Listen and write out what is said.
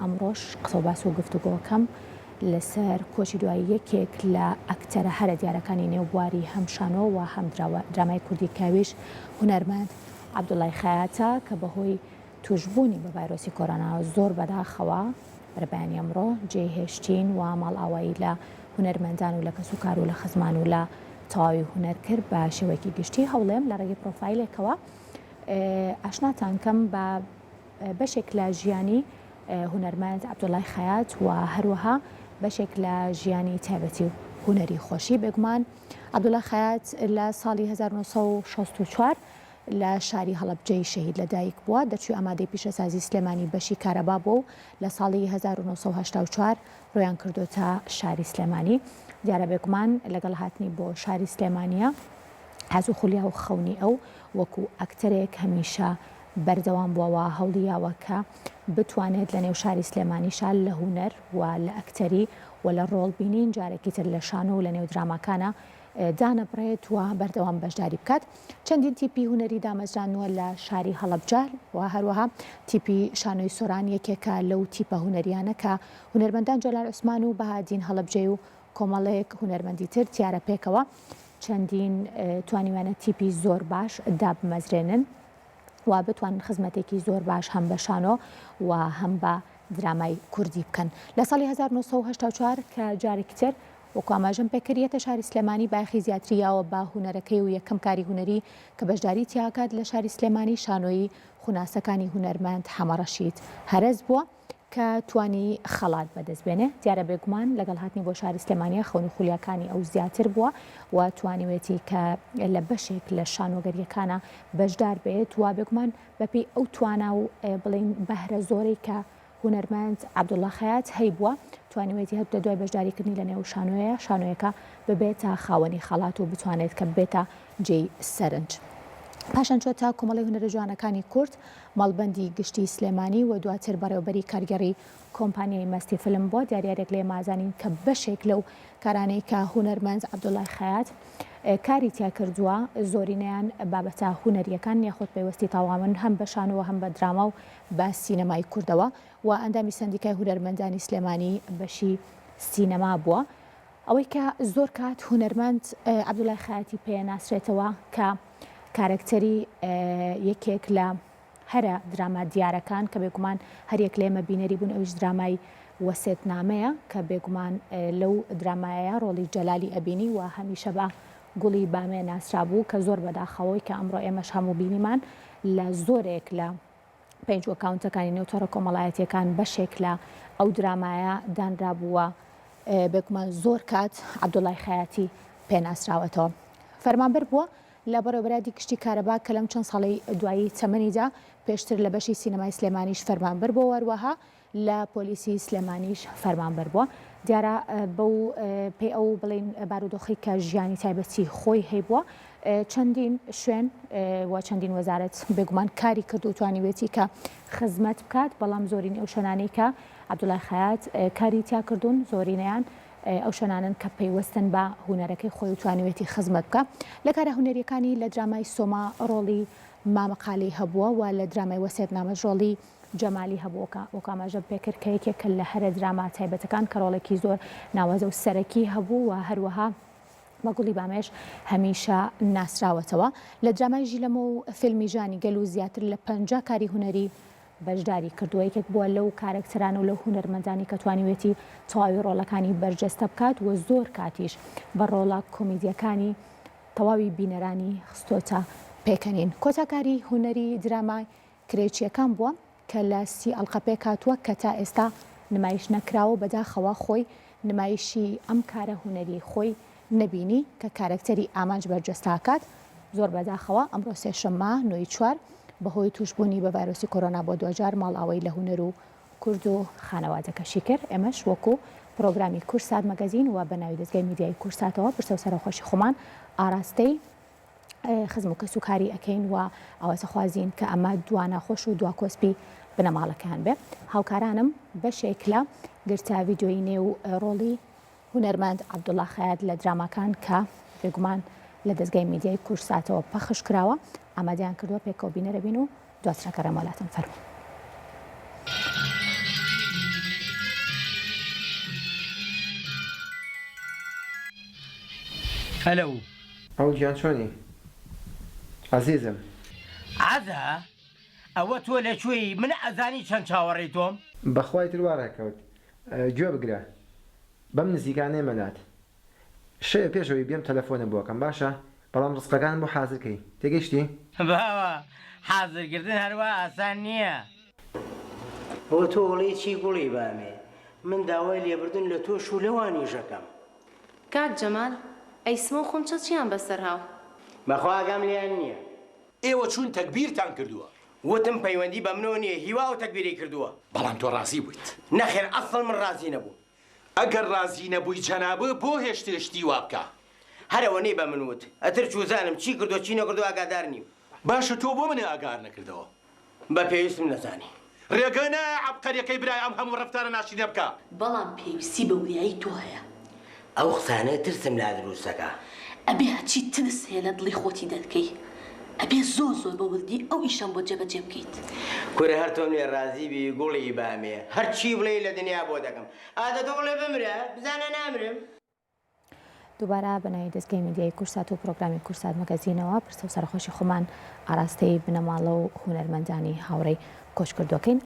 ئەمڕۆژ قسە و باس و گفتوگۆکەم لەسەر کۆچی دوای یەکێک لە ئەکتەرە هەرە دیارەکانی نێوبواری هەم شانۆ و هەم درامای کوردی کاویش هونەرمەند عەبدوڵڵای خەیاتە کە بەهۆی توشبوونی بە ڤایرۆسی کۆرۆنا زۆر بەداخەوە بەرەبەیانی ئەمڕۆ جێهێشتین و ماڵئاوایی لە هونەرمەندان و لە کەسوکار و لە خزمان و لە تەواوی هونەر کرد بە شێوەیەکی گشتی هەوڵێم لە ڕێگەی پرۆفایلێکەوە ئاشناتان کەم بە بەشێک لە ژیانی هونەرمەند عەبدوڵڵای خەیات و هەروەها بەشێک لە ژیانی تایبەتی و هونەری خۆشی بێگومان عەبدوڵڵای خەیات لە ساڵی 1964 لە شاری هەڵەبجەی شەهید لەدایک بووە دەرچووی ئامادەی پیشەسازی سلێمانی بەشی کارەبا بوو و لە ساڵی 1984 ڕۆیان کردوتە شاری سلێمانی دیارە بێگومان لەگەڵ هاتنی بۆ شاری سلێمانیە حەز و خولیا و خەونی ئەو وەکو ئەکتەرێک هەمیشە بەردەوام بووەوە هەوڵیاوە کە بتوانێت لە نێو شاری سلێمانیشان لە هونەر و لە ئەکتەری و لە ڕۆڵبینین جارێکی تر لە شانۆ و لە نێو دراماکانە دانەبڕێت و بەردەوام بەشداری بکات چەندین تیپی هونەری دامەزرانوە لە شاری هەڵەبجە و هەروەها تیپی شانۆی سۆران یەکێکە لەو تیپە هونەریانە کە هونەرمەندان جەلال عوسمان و بەهادین هەڵەبجەی و کۆمەڵەیەک هونەرمەندی تر دیارە پێکەوە چەندین توانیوانە تیپی زۆر باش دابمەزرێنن و بتوان خزمەتێکی زۆر باش هەم بە شانۆ و هەم بە درامای کوردی بکەن لە ساڵی 1984 کە جارێکی تر وەکو ئاماژەم پێکردیەتە شاری سلێمانی باخی زیاتریاوە بە هونەرەکەی و یەکەم کاری هونەری کە بەشداری تیاکات لە شاری سلێمانی شانۆیی خوناسەکانی هونەرمەند حەمەڕەشید هەرز بووە کە توانی خەڵات بەدەستبێنێ دیارە بێگومان لەگەڵ هاتنی بۆ شاری سلێمانیە خەون و خولیاکانی ئەو زیاتر بووە و توانیوێتی کە لە بەشێک لە شانۆگەریەکانە بەشدار بێت و بێگومان بەپێی ئەو توانا و بڵین بەهرە زۆرەی کە هونەرمەند عەبدوڵڵا خەیات هەیبووە توانیوێتی هەبتە دوای بەشداریکردنی لە نێو شانۆیەکە ببێتە خاوەنی خەڵات و بتوانێت کە ببێتە جێی سەرنج. پاشان چۆتە کۆمەڵی هونەرە جوانەکانی کورد ماڵبەندی گشتی سلێمانی و دواتر بەڕێوەبەری کارگەڕی کۆمپانیای مەستی فلم بۆ دیاریارێک لێ مازانین کە بەشێک لەو کارانەی کە هونەرمەند عەبدوڵڵای خەیات کاری تیا کردووە زۆرینەیان بابەتە هونەریەکان یاخود پەیوەستی تاوامن هەم بە شانۆوە هەم بە دراما و بە سینەمای کوردەوە و ئەندامی سەندیکای هونەرمەندانی سلێمانی بەشی سینەما بووە ئەوەی کە زۆر کات هونەرمەند عەبدوڵڵای خەیاتی پێناسرێتەوە کە کارکتەری یەکێک لە هەرە دراما دیارەکان کە بێگومان هەرێک لێمە بینەری بوون ئەویش درامای وەسێت نامەیە کە بێگومان لەو درامایە ڕۆڵی جەلالی ئەبینی و هەمیشە بە گوڵی بامێ ناسرابوو کە زۆر بەداخەوەی کە ئەمڕۆ ئێمەش هەموو بینیمان لە زۆرێک لە پێنج ئەکاونتەکانی نێوتۆڕە کۆمەڵایەتیەکان بەشێک لە ئەو درامایە دانرابووە بێگومان زۆر کات عەبدوڵڵای خەیاتی پێناسراوەتەوە فەرمانبەر بووە لە بەڕێوەبەری گشتی کارەبا کە لەم چەند ساڵی دوایی تەمەنیدا پێشتر لە بەشی سینەمای سلێمانیش فەرمانبەر بۆ وەروەها لە پۆلیسی سلێمانیش فەرمانبەر بووە دیارە بەو پێی ئەو بڵین بارودۆخی کە ژیانی تایبەتی خۆی هەیبووە چەندین شوێن و چەندین وەزارەت بێگومان کاری کرد و توانیوێتی کە خزمەت بکات بەڵام زۆرینی ئەو شەنانەی کە عەبدوڵڵای خەیات کاری تیا کردوون زۆرینەیان ئەو شەنانن کە پەیوەستن بە هونەرەکەی خۆی و توانیوێتی خزمەت بکە لە کارە هونەریەکانی لە درامای سۆما ڕۆڵی مامەقالی هەبووە و لە درامای وەسێت نامەش ڕۆڵی جەمالی هەبووەکە وەکو ئاماژە پێکرد کە یەکێکە لە هەرە دراما تایبەتەکان کە ڕۆڵێکی زۆر ناوازە و سەرەکی هەبوو و هەروەها مەگوڵی بامێش هەمیشە ناسراوەتەوە لە درامای ژیلەمە و فیلمی ژانی گەل و زیاتر لە 50 کاری هونەری بەشداری کردووە یەکێک بووە لەو کارکتەران و لەو هونەرمەندانی کە توانیوێتی تەواوی ڕۆڵەکانی بەرجەستە بکات و زۆر کاتیش بە ڕۆڵە کۆمیدیەکانی تەواوی بینەرانی خستۆتە پێکەنین کۆتاکاری هونەری درامای کرێچیەکان بووە کە لە 30 ئەڵقە پێک هاتووە کە تا ئێستا نمایش نەکراوە بەداخەوە خۆی نمایشی ئەم کارە هونەری خۆی نەبینی کە کارکتەری ئامانج بەرجەستاکات زۆر بەداخەوە ئەمڕۆ سێشەممە 9/4 بەهۆی توشبوونی بە ڤایرۆسی کۆرۆنا بۆ دوجار ماڵئاوایی لە هونەر و کورد و خانەوادەکەشی کرد ئێمەش وەکو پرۆگرامی کورسات مەگەزین و بە ناوی دەستگای میدیای کورساتەوە پرسە و سەرخۆشی خۆمان ئاراستەی خزم و کەسوکاری ئەەکەین و ئەوەسەخوازیین کە ئەمە دواناخۆش و دواکۆسپی بنەماڵەکان بێ هاوکارانم بەشێک لە گرتا ڤیدیۆی نێو ڕۆڵی هونەرمەند عەبدوڵڵا خەیات لە دراماکان کە بێگومان لە دەستگای میدیای کورساتەوە پەخش کراوە ئامادەیان کردووە پێکەوە بینەرەبین و دواترەکە ڕێمەڵاتم فەرموو هەلو ئەو گیان چۆنی؟ عەزیزم عەزا ئەوە تۆ لەکوێی من ئەزانی چەند چاوەڕێی تۆم بەخوای تروارەکەوت گوێ بگرە بەم نزیکانەی مەلات شەیە پێشەوەی بێم تەلەفۆنە بۆکەم باشە بەڵام ڕستەکان بۆ حازرکەی تێگەیشتی؟ باوە حازرکردن هەروە ئاسان نییە بۆ تۆ وڵی چی گوڵی بامێ من داوای لێبردن لە تۆ شو لەوانی ژەکەم کاک جەمال ئەیسمە و خۆمچە چیان بەسەر هاو بەخوا ئاگام لێیان نییە ئێوە چوون تەکبیرتان کردووە وتم پەیوەندی بە منەوە نییە هیوا و تەکبیری کردووە بەڵام تۆ ڕازی بوویت نەخێر ئەسڵ من ڕازی نەبوو ئەگەر ڕازی نەبووی جەنابە بۆ هێشتشتی وا بکە هەرەوە نەی بە من وت ئەتر چوزانم چی کردو چی نەکردو ئاگادار نیم باشە تۆ بۆ منێ ئاگار نەکردەوە بە پێویستم نەزانی ڕێگەنە عەبقەریەکەی برای ئەم هەموو ڕەفتارە ناشینە بکە بەڵام پێویستی بە وریایی تۆ هەیە ئەو قسانە ترسم لا دروستەکە ئەبێ هەچی ترس هەیە لە دڵی خۆتی دەرکەی ئەبێ زۆر زۆر بە وردی ئەو ئیشەم بۆ جێبەجێ بکەیت کورە هەر تۆم لێ ڕازی بی گوڵی بامێ هەرچی بڵێ لە دنیا بۆ دەکەم ئادە تۆ بڵێ بمرە بزانە نامرم دووبارە بەناوی دەستگای میدیای کورسات و پرۆگرامی کورسات مەگەزینەوە پرسە و سەرخۆشی خۆمان ئاراستەی بنەماڵە و هونەرمەندانی هاوڕێی کۆچ کردوەکەین